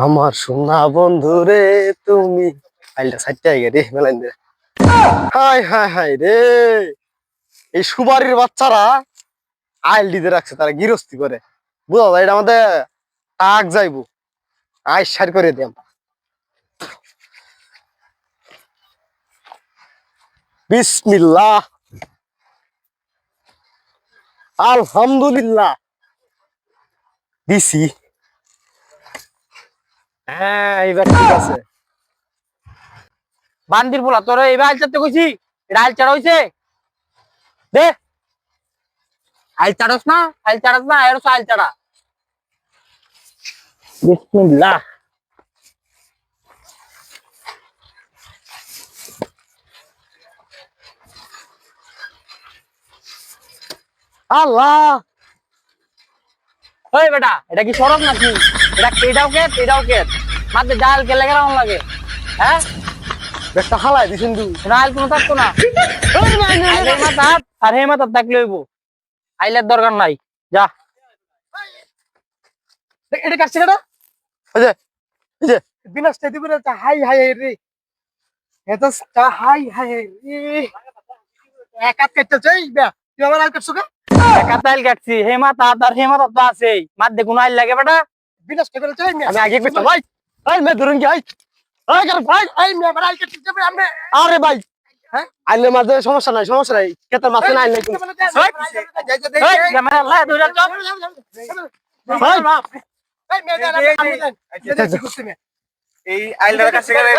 আমার সোনা বন্ধু রে তুমি আইলটা সাইডটা আইগে রে মেলাইন দে হাই হাই হাই রে এই সুবারির বাচ্চারা আইল দিতে রাখছে তারা গিরস্তি করে বুঝা যায় এটা আমাদের টাক যাইবো আই সার করে দিয়াম বিসমিল্লাহ আলহামদুলিল্লাহ দিছি হ্যাঁ এবার ঠিক আছে বান্দির পোলা তোর এবার আইল চারতে কইছি এটা আইল চাড়া হইছে দে আইল চাড়স না এর আইল চাড়া বিসমিল্লাহ আল্লাহ ওই বেটা এটা কি সরব নাকি এটা এটাও কে মাঝে ডাল কে লাগে রাউন লাগে হ্যাঁ একটা হালাই দিছেন তুই ডাল কোনো থাকতো না আইলের মাথা হাত আর হে মাথা থাকলে হইব আইলের দরকার নাই যা এটা কাটছে কেটা এই যে বিনাশটা দিবি না হাই হাই রে এটা হাই হাই রে এক হাত কাটতে চাই বে তুই আমার আল কাটছো কে কাতাইল কাটছি হে মাথা আর হে মাথা তো আছে মাঝে কোনো আইল লাগে বেটা বিনাশটা করে চাই আমি আগে কইতাম ভাই এই মে ধরুন কি এই কর ভাই এই মে আমার আল কাটতে যাবে আমরা আরে ভাই হ্যাঁ আইলের মাঝে সমস্যা নাই কেতার মাঝে আইল নাই এই জামাই আল্লাহ দুইটা চপ ভাই এই আইলটার কাছে গেলে